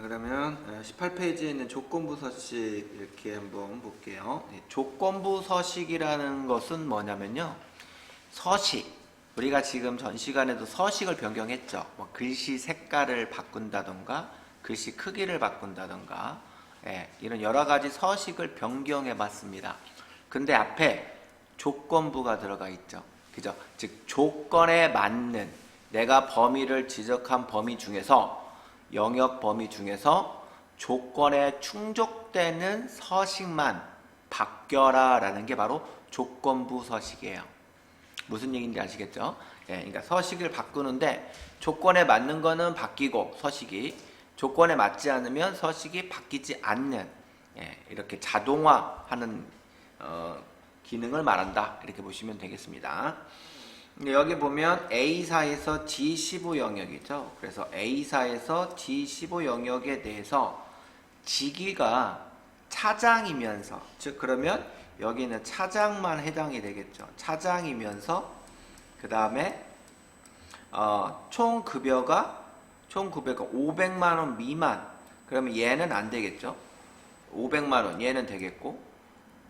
그러면 18페이지에 있는 조건부 서식 이렇게 한번 볼게요. 조건부 서식이라는 것은 뭐냐면요. 서식. 우리가 지금 전 시간에도 서식을 변경했죠. 뭐 글씨 색깔을 바꾼다던가 글씨 크기를 바꾼다던가 이런 여러 가지 서식을 변경해 봤습니다. 근데 앞에 조건부가 들어가 있죠. 그죠? 즉 조건에 맞는 내가 범위를 지적한 범위 중에서 영역 범위 중에서 조건에 충족되는 서식만 바뀌어라 라는 게 바로 조건부 서식이에요. 무슨 얘기인지 아시겠죠? 그러니까 서식을 바꾸는데 조건에 맞는 거는 바뀌고 서식이 조건에 맞지 않으면 서식이 바뀌지 않는 이렇게 자동화하는 기능을 말한다 이렇게 보시면 되겠습니다. 여기 보면 A사에서 G15 영역이죠. 그래서 A사에서 G15 영역에 대해서 지기가 차장이면서, 즉 그러면 여기는 차장만 해당이 되겠죠. 차장이면서 그 다음에 총 급여가 500만원 미만. 그러면 얘는 안 되겠죠. 500만원 얘는 되겠고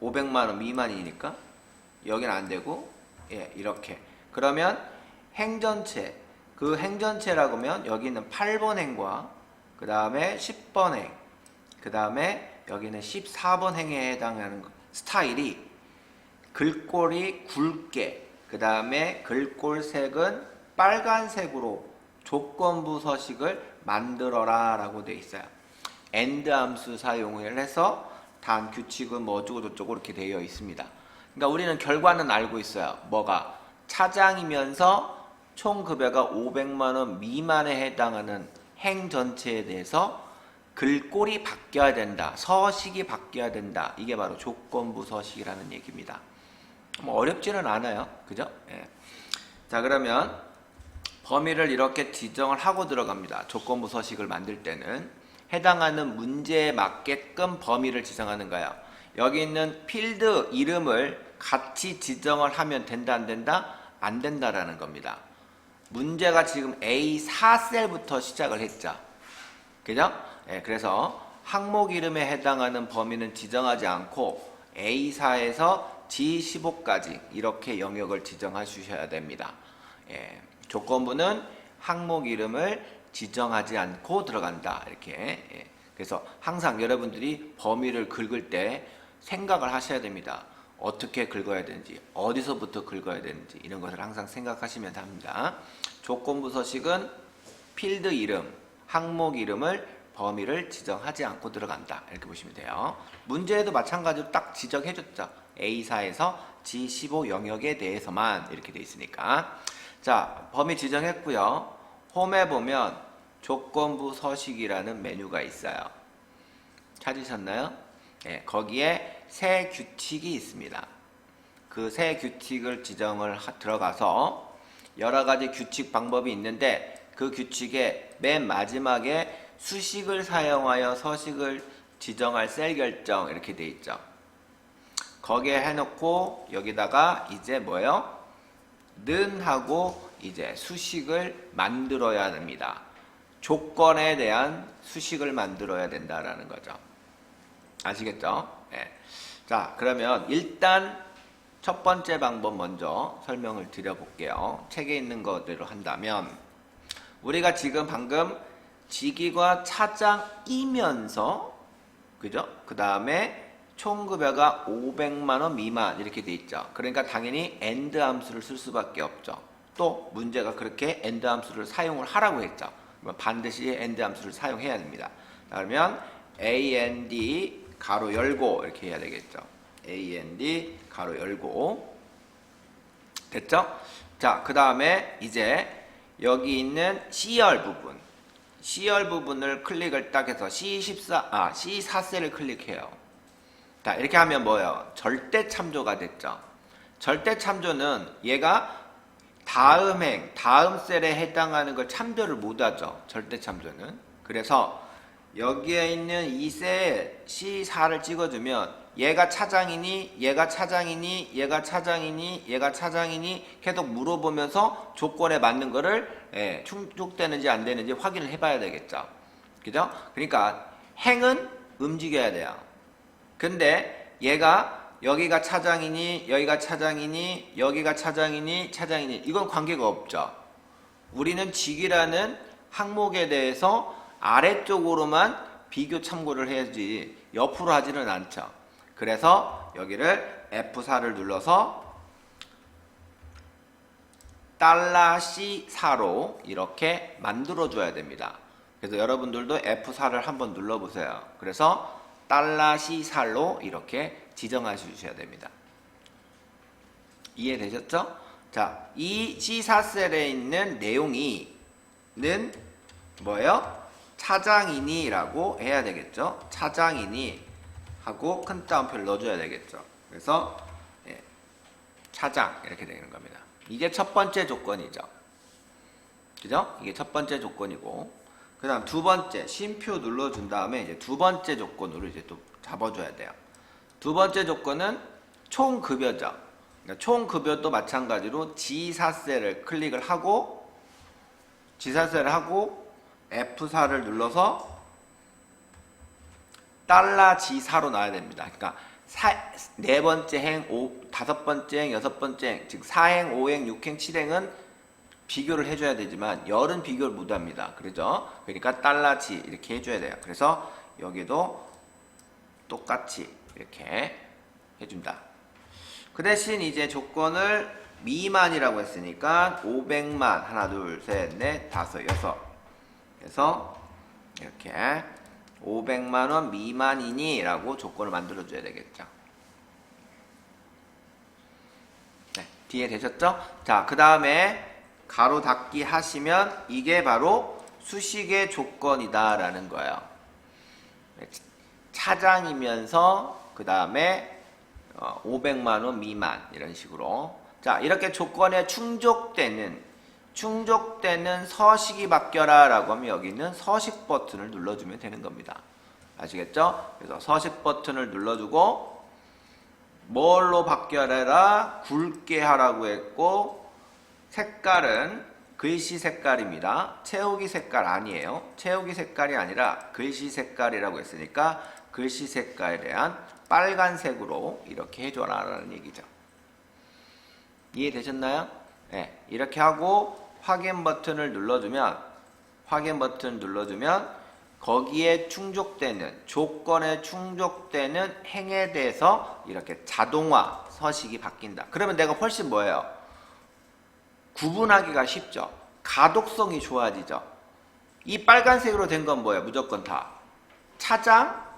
500만원 미만이니까 여기는 안 되고 이렇게. 그러면 행전체, 그 행전체라고 하면 여기는 8번 행과 그 다음에 10번 행, 그 다음에 여기는 14번 행에 해당하는 스타일이 글꼴이 굵게, 그 다음에 글꼴색은 빨간색으로 조건부 서식을 만들어라 라고 되어 있어요. AND 함수 사용을 해서 단 규칙은 뭐 어쩌고 저쩌고 이렇게 되어 있습니다. 그러니까 우리는 결과는 알고 있어요. 뭐가? 차장이면서 총 급여가 500만원 미만에 해당하는 행 전체에 대해서 글꼴이 바뀌어야 된다. 서식이 바뀌어야 된다. 이게 바로 조건부 서식이라는 얘기입니다. 뭐 어렵지는 않아요. 그죠? 자, 그러면 범위를 이렇게 지정을 하고 들어갑니다. 조건부 서식을 만들 때는 해당하는 문제에 맞게끔 범위를 지정하는 거예요. 여기 있는 필드 이름을 같이 지정을 하면 된다 안 된다? 안 된다라는 겁니다. 문제가 지금 A4셀부터 시작을 했죠. 그죠? 그래서 항목 이름에 해당하는 범위는 지정하지 않고 A4에서 G15까지 이렇게 영역을 지정해 주셔야 됩니다. 조건부는 항목 이름을 지정하지 않고 들어간다. 이렇게. 그래서 항상 여러분들이 범위를 긁을 때 생각을 하셔야 됩니다. 어떻게 긁어야 되는지, 어디서부터 긁어야 되는지 이런 것을 항상 생각하시면 합니다. 조건부 서식은 필드 이름, 항목 이름을 범위를 지정하지 않고 들어간다. 이렇게 보시면 돼요. 문제에도 마찬가지로 딱 지정해줬죠. A4에서 G15 영역에 대해서만 이렇게 돼 있으니까. 자, 범위 지정했고요. 홈에 보면 조건부 서식이라는 메뉴가 있어요. 찾으셨나요? 거기에 새 규칙이 있습니다. 그 새 규칙을 지정을 들어가서 여러 가지 규칙 방법이 있는데 그 규칙의 맨 마지막에 수식을 사용하여 서식을 지정할 셀 결정 이렇게 돼 있죠. 거기에 해놓고 여기다가 이제 뭐예요? 는 하고 이제 수식을 만들어야 됩니다. 조건에 대한 수식을 만들어야 된다라는 거죠. 아시겠죠? 자, 그러면 일단 첫 번째 방법 먼저 설명을 드려볼게요. 책에 있는 것대로 한다면 우리가 지금 방금 직위가 차장이면서 그죠? 그 다음에 총급여가 500만원 미만 이렇게 돼 있죠. 그러니까 당연히 AND 함수를 쓸 수밖에 없죠. 또 문제가 그렇게 AND 함수를 사용을 하라고 했죠. 반드시 AND 함수를 사용해야 됩니다. 그러면 AND 가로 열고 이렇게 해야 되겠죠. AND 가로 열고 됐죠? 자, 그 다음에 이제 여기 있는 C열 부분을 클릭을 딱 해서 C4셀을 클릭해요. 자, 이렇게 하면 뭐예요? 절대 참조가 됐죠. 절대 참조는 얘가 다음 셀에 해당하는 걸 참조를 못하죠. 절대 참조는. 그래서 여기에 있는 이 셀 C4를 찍어주면 얘가 차장이니 얘가 차장이니 얘가 차장이니 얘가 차장이니 계속 물어보면서 조건에 맞는 거를 충족되는지 안 되는지 확인을 해봐야 되겠죠. 그죠? 그러니까 행은 움직여야 돼요. 근데 얘가 여기가 차장이니 여기가 차장이니 여기가 차장이니 차장이니 이건 관계가 없죠. 우리는 직이라는 항목에 대해서 아래쪽으로만 비교 참고를 해야지 옆으로 하지는 않죠. 그래서 여기를 F4를 눌러서 $C4로 이렇게 만들어 줘야 됩니다. 그래서 여러분들도 F4를 한번 눌러보세요. 그래서 $C4로 이렇게 지정해 주셔야 됩니다. 이해되셨죠? 자, 이 C4셀에 있는 내용이는 뭐예요? 차장이니라고 해야 되겠죠? 차장이니 하고 큰 따옴표를 넣어줘야 되겠죠. 그래서 차장 이렇게 되는 겁니다. 이게 첫 번째 조건이죠. 그죠? 이게 첫 번째 조건이고, 그 다음 두 번째 쉼표 눌러준 다음에 이제 두 번째 조건으로 이제 또 잡아줘야 돼요. 두 번째 조건은 총급여죠. 그러니까 총급여도 마찬가지로 G4셀을 클릭을 하고 G4셀을 하고 F4를 눌러서 $G4로 놔야 됩니다. 그러니까 네 번째 행, 다섯 번째 행, 여섯 번째 행, 즉 4행, 5행, 6행, 7행은 비교를 해줘야 되지만 열은 비교를 못합니다. 그렇죠? 그러니까 $G 이렇게 해줘야 돼요. 그래서 여기도 똑같이 이렇게 해준다. 그 대신 이제 조건을 미만이라고 했으니까 500만 하나 둘 셋 넷 다섯 여섯 그래서 이렇게 500만원 미만이니 라고 조건을 만들어 줘야 되겠죠. 네, 뒤에 되셨죠? 자, 그 다음에 가로 닫기 하시면 이게 바로 수식의 조건이다 라는 거예요. 차장이면서 그 다음에 500만원 미만 이런 식으로. 자, 이렇게 조건에 충족되는 서식이 바뀌어라 라고 하면 여기는 서식 버튼을 눌러주면 되는 겁니다. 아시겠죠? 그래서 서식 버튼을 눌러주고 뭘로 바뀌어라? 굵게 하라고 했고 색깔은 글씨 색깔입니다. 채우기 색깔 아니에요. 채우기 색깔이 아니라 글씨 색깔이라고 했으니까 글씨 색깔에 대한 빨간색으로 이렇게 해줘라 라는 얘기죠. 이해되셨나요? 네, 이렇게 하고 확인 버튼을 눌러주면 거기에 충족되는 조건에 충족되는 행에 대해서 이렇게 자동화 서식이 바뀐다. 그러면 내가 훨씬 뭐예요? 구분하기가 쉽죠. 가독성이 좋아지죠. 이 빨간색으로 된 건 뭐예요? 무조건 다 차장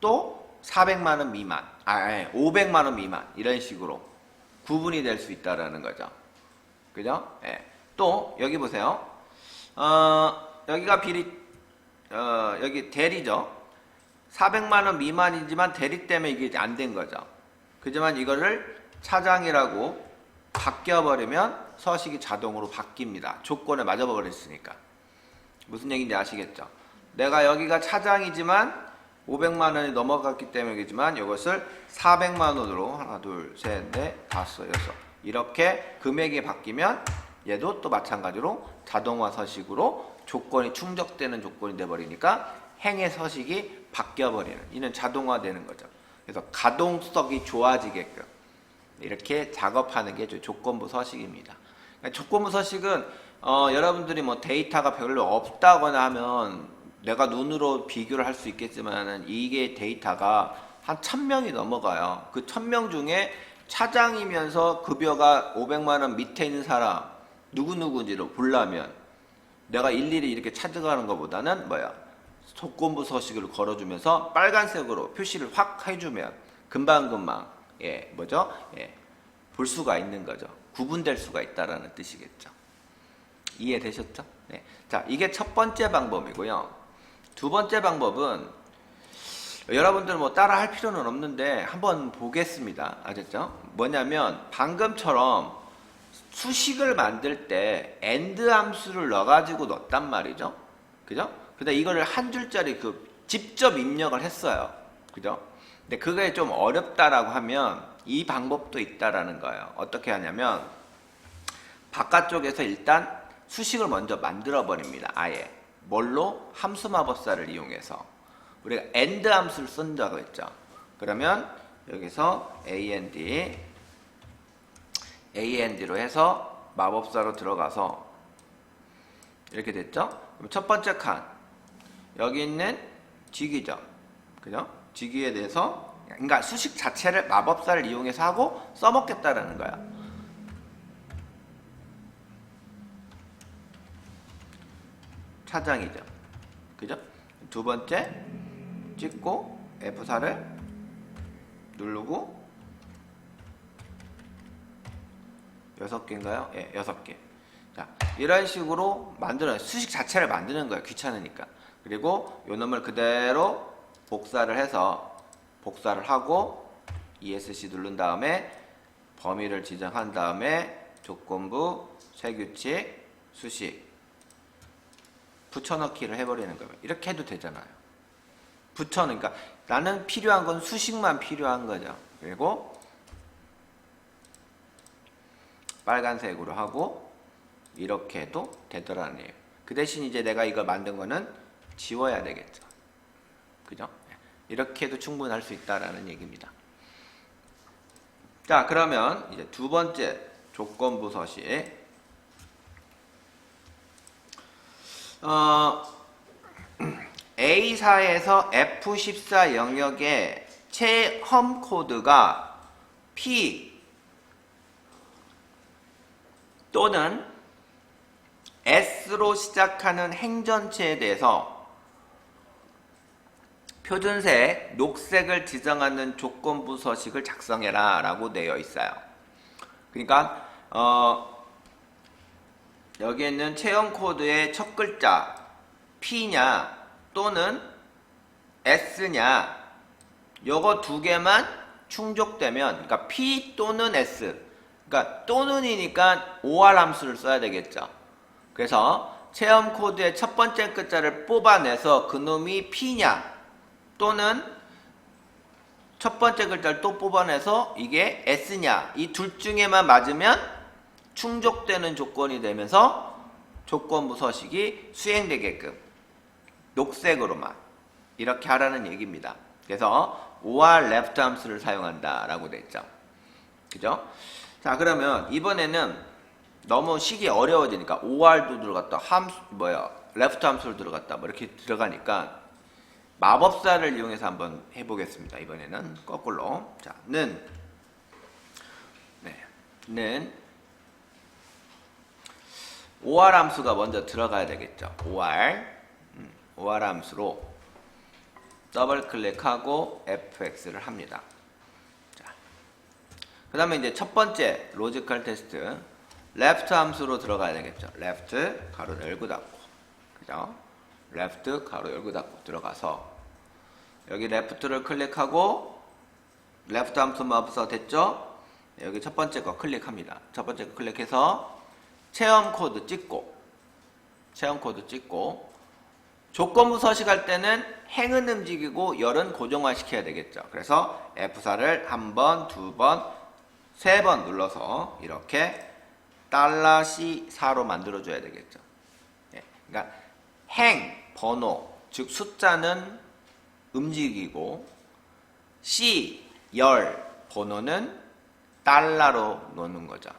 또 400만원 미만 500만원 미만 이런 식으로 구분이 될 수 있다라는 거죠. 그죠? 예. 또 여기 보세요. 여기가 여기 대리죠. 400만원 미만이지만 대리 때문에 이게 안 된 거죠. 그지만 이거를 차장이라고 바뀌어버리면 서식이 자동으로 바뀝니다. 조건에 맞아버렸으니까. 무슨 얘기인지 아시겠죠? 내가 여기가 차장이지만 500만원이 넘어갔기 때문이겠지만 이것을 400만원으로 하나 둘 셋 넷 다섯 여섯 이렇게 금액이 바뀌면 얘도 또 마찬가지로 자동화 서식으로 조건이 충족되는 조건이 돼버리니까 행의 서식이 바뀌어버리는 이는 자동화되는 거죠. 그래서 가동성이 좋아지게끔 이렇게 작업하는 게 조건부 서식입니다. 그러니까 조건부 서식은 여러분들이 뭐 데이터가 별로 없다거나 하면 내가 눈으로 비교를 할 수 있겠지만 이게 데이터가 한 1000명이 넘어가요. 그 1000명 중에 차장이면서 급여가 500만원 밑에 있는 사람 누구누구인지를 보려면 내가 일일이 이렇게 찾아가는 것보다는 조건부 서식을 걸어주면서 빨간색으로 표시를 확 해주면 금방금방 볼 수가 있는 거죠. 구분될 수가 있다라는 뜻이겠죠. 이해되셨죠? 네. 자, 이게 첫 번째 방법이고요. 두 번째 방법은 여러분들 뭐 따라 할 필요는 없는데 한번 보겠습니다. 아셨죠? 뭐냐면 방금처럼 수식을 만들 때 AND 함수를 넣어가지고 넣었단 말이죠. 그죠? 근데 이거를 한 줄짜리 직접 입력을 했어요. 그죠? 근데 그게 좀 어렵다라고 하면 이 방법도 있다라는 거예요. 어떻게 하냐면 바깥쪽에서 일단 수식을 먼저 만들어 버립니다. 아예 뭘로? 함수 마법사를 이용해서 우리가 AND 함수를 쓴다고 했죠. 그러면 여기서 AND로 해서 마법사로 들어가서 이렇게 됐죠? 그럼 첫 번째 칸 여기 있는 직위죠. 그죠? 직위에 대해서 그러니까 수식 자체를 마법사를 이용해서 하고 써먹겠다라는 거야. 차장이죠. 그죠? 두 번째 찍고 F4를 누르고 6개인가요? 예, 6개. 자, 이런 식으로 만들어요. 수식 자체를 만드는 거예요. 귀찮으니까. 그리고 요 놈을 그대로 복사를 해서 복사를 하고 ESC 누른 다음에 범위를 지정한 다음에 조건부, 세규칙, 수식 붙여넣기를 해버리는 거예요. 이렇게 해도 되잖아요. 붙여넣으니까 나는 필요한 건 수식만 필요한 거죠. 그리고 빨간색으로 하고 이렇게 해도 되더라는 얘기예요. 그 대신 이제 내가 이걸 만든 거는 지워야 되겠죠. 그죠? 이렇게 해도 충분할 수 있다라는 얘기입니다. 자, 그러면 이제 두 번째 조건부 서식. A4에서 F14 영역의 체험 코드가 P 또는 S로 시작하는 행전체에 대해서 표준색 녹색을 지정하는 조건부 서식을 작성해라 라고 되어 있어요. 그러니까 여기에 있는 체험 코드의 첫 글자 P냐 또는 S냐 요거 두 개만 충족되면 그러니까 P 또는 S 그러니까 또는이니까 OR 함수를 써야 되겠죠. 그래서 체험 코드의 첫 번째 글자를 뽑아내서 그놈이 P냐 또는 첫 번째 글자를 또 뽑아내서 이게 S냐 이 둘 중에만 맞으면 충족되는 조건이 되면서 조건부 서식이 수행되게끔 녹색으로만 이렇게 하라는 얘기입니다. 그래서 OR left 함수를 사용한다 라고 됐죠. 그죠? 자, 그러면 이번에는 너무 식이 어려워지니까 OR도 들어갔다 left 함수를 들어갔다 뭐 이렇게 들어가니까 마법사를 이용해서 한번 해보겠습니다. 이번에는 거꾸로. 자, 는 OR 함수가 먼저 들어가야 되겠죠. OR 함수로 더블 클릭하고 fx를 합니다. 자, 그 다음에 이제 첫 번째 로지컬 테스트 left 함수로 들어가야 되겠죠. left 가로 열고 닫고 그죠? left 가로 열고 닫고 들어가서 여기 left를 클릭하고 left 함수 마법사 됐죠? 여기 첫 번째 거 클릭합니다. 첫 번째 거 클릭해서 체험 코드 찍고 조건부 서식할 때는 행은 움직이고 열은 고정화 시켜야 되겠죠. 그래서 F4를 한 번, 두 번, 세 번 눌러서 이렇게 $C4로 만들어 줘야 되겠죠. 그러니까 행, 번호, 즉 숫자는 움직이고 C, 열, 번호는 달러로 놓는 거죠.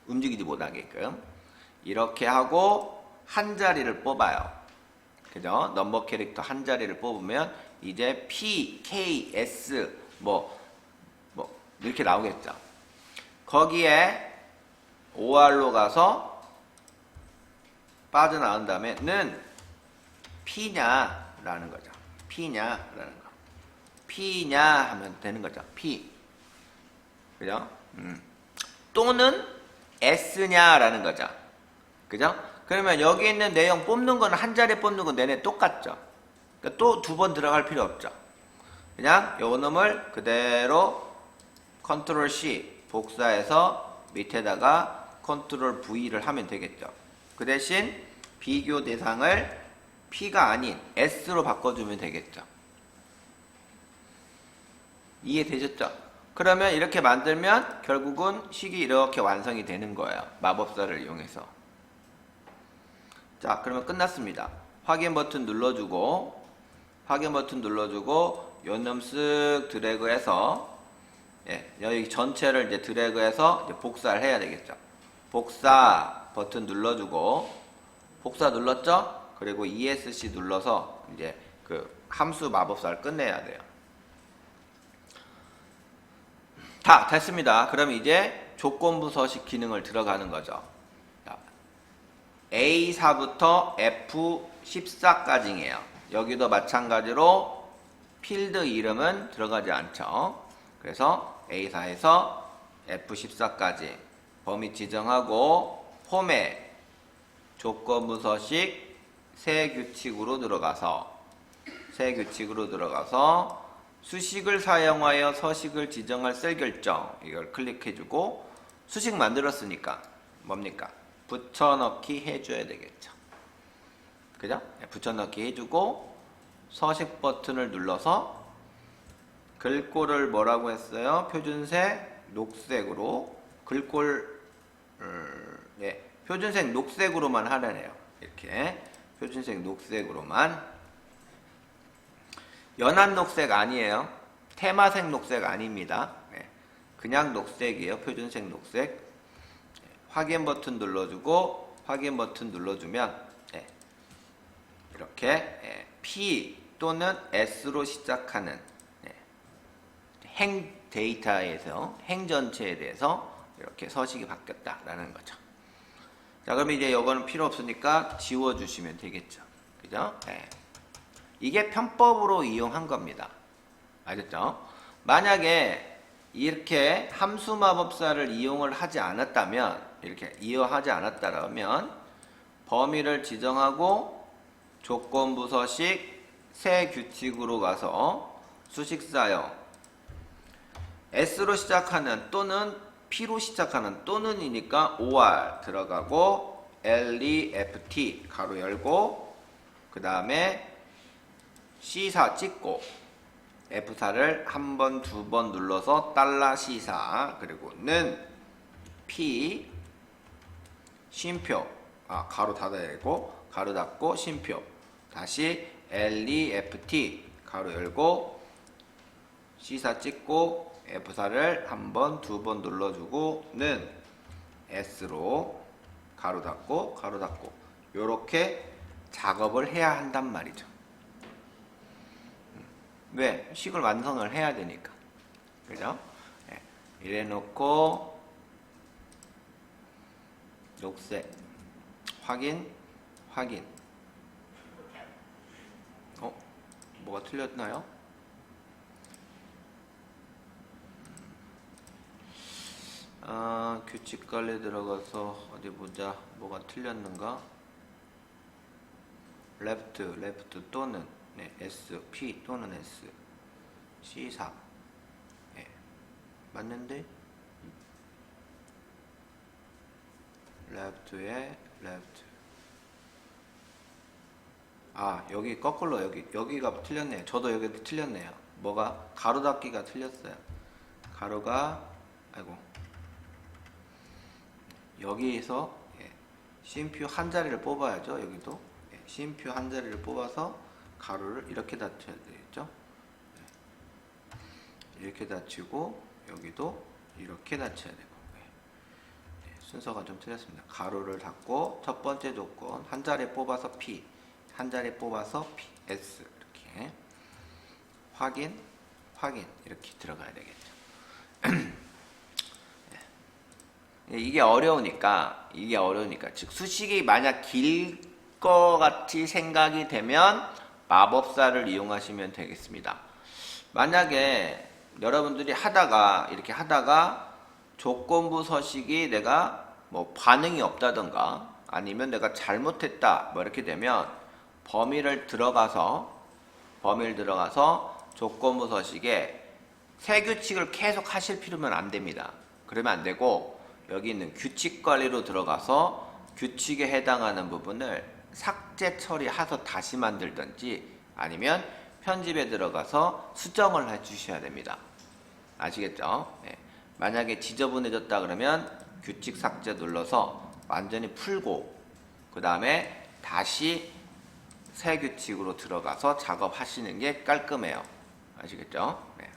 움직이지 못하게끔 이렇게 하고 한 자리를 뽑아요. 그죠? 넘버 캐릭터 한 자리를 뽑으면 이제 P, K, S 뭐 이렇게 나오겠죠. 거기에 OR로 가서 빠져나온 다음에 는 P냐라는 거죠. P냐라는 거. P냐 하면 되는 거죠. P. 그죠? 또는 S냐라는 거죠. 그죠? 그러면 여기 있는 내용 뽑는 거는 한 자리 뽑는 건 내내 똑같죠. 그러니까 또 두 번 들어갈 필요 없죠. 그냥 요 놈을 그대로 컨트롤 C 복사해서 밑에다가 컨트롤 V를 하면 되겠죠. 그 대신 비교 대상을 P가 아닌 S로 바꿔주면 되겠죠. 이해되셨죠? 그러면 이렇게 만들면 결국은 식이 이렇게 완성이 되는 거예요. 마법사를 이용해서. 자, 그러면 끝났습니다. 확인 버튼 눌러주고 요 놈 쓱 드래그해서 여기 전체를 이제 드래그해서 이제 복사를 해야 되겠죠. 복사 버튼 눌러주고 복사 눌렀죠? 그리고 ESC 눌러서 이제 그 함수 마법사를 끝내야 돼요. 다 됐습니다. 그럼 이제 조건부 서식 기능을 들어가는 거죠. A4부터 F14까지예요. 여기도 마찬가지로 필드 이름은 들어가지 않죠. 그래서 A4에서 F14까지 범위 지정하고 홈에 조건부 서식 새 규칙으로 들어가서 수식을 사용하여 서식을 지정할 셀 결정 이걸 클릭해주고 수식 만들었으니까 뭡니까? 붙여넣기 해줘야 되겠죠. 그죠? 붙여넣기 해주고 서식 버튼을 눌러서 글꼴을 뭐라고 했어요? 표준색 녹색으로 글꼴 표준색 녹색으로만 하라네요. 이렇게 표준색 녹색으로만 연한 녹색 아니에요. 테마색 녹색 아닙니다. 그냥 녹색이에요. 표준색 녹색. 확인 버튼 눌러주고 확인 버튼 눌러주면 이렇게 P 또는 S로 시작하는 행 데이터에서 행 전체에 대해서 이렇게 서식이 바뀌었다라는 거죠. 자, 그럼 이제 이거는 필요 없으니까 지워주시면 되겠죠. 그죠? 이게 편법으로 이용한 겁니다. 알겠죠? 만약에 이렇게 함수 마법사를 이용을 하지 않았다면, 범위를 지정하고 조건부 서식 새 규칙으로 가서 수식 사용 S로 시작하는 또는 P로 시작하는 또는이니까 OR 들어가고 LEFT 가로 열고 그 다음에 C4 찍고 F4를 한 번, 두 번 눌러서 $C4 그리고 는 P 쉼표 가로 닫아야 되고 가로 닫고 쉼표 다시 LEFT 가로 열고 C4 찍고 F4를 한 번, 두 번 눌러주고 는 S로 가로 닫고 가로 닫고 요렇게 작업을 해야 한단 말이죠. 왜? 식을 완성을 해야 되니까. 그죠? 이래 놓고 녹색 확인 뭐가 틀렸나요? 규칙 관리 들어가서 어디 보자. 뭐가 틀렸는가? left 또는 S, P 또는 S, C4 맞는데? left에 left 여기 거꾸로 여기가 틀렸네요. 저도 여기도 틀렸네요. 뭐가? 가로 닫기가 틀렸어요. 가로가 여기에서 쉼표 한 자리를 뽑아야죠. 여기도 쉼표 한 자리를 뽑아서 가로를 이렇게 닫혀야 되겠죠. 이렇게 닫히고 여기도 이렇게 닫혀야 되고 순서가 좀 틀렸습니다. 가로를 닫고 첫 번째 조건 한 자리 뽑아서 P 한 자리 뽑아서 P S 이렇게 확인 이렇게 들어가야 되겠죠. 이게 어려우니까 즉 수식이 만약 길 것 같이 생각이 되면 마법사를 이용하시면 되겠습니다. 만약에 여러분들이 이렇게 하다가 조건부 서식이 내가 뭐 반응이 없다던가 아니면 내가 잘못했다 이렇게 되면 범위를 들어가서 조건부 서식에 새 규칙을 계속 하실 필요는 안 됩니다. 그러면 안 되고 여기 있는 규칙 관리로 들어가서 규칙에 해당하는 부분을 삭제 처리해서 다시 만들든지 아니면 편집에 들어가서 수정을 해 주셔야 됩니다. 아시겠죠? 만약에 지저분해졌다 그러면 규칙 삭제 눌러서 완전히 풀고 그 다음에 다시 새 규칙으로 들어가서 작업하시는 게 깔끔해요. 아시겠죠? 네.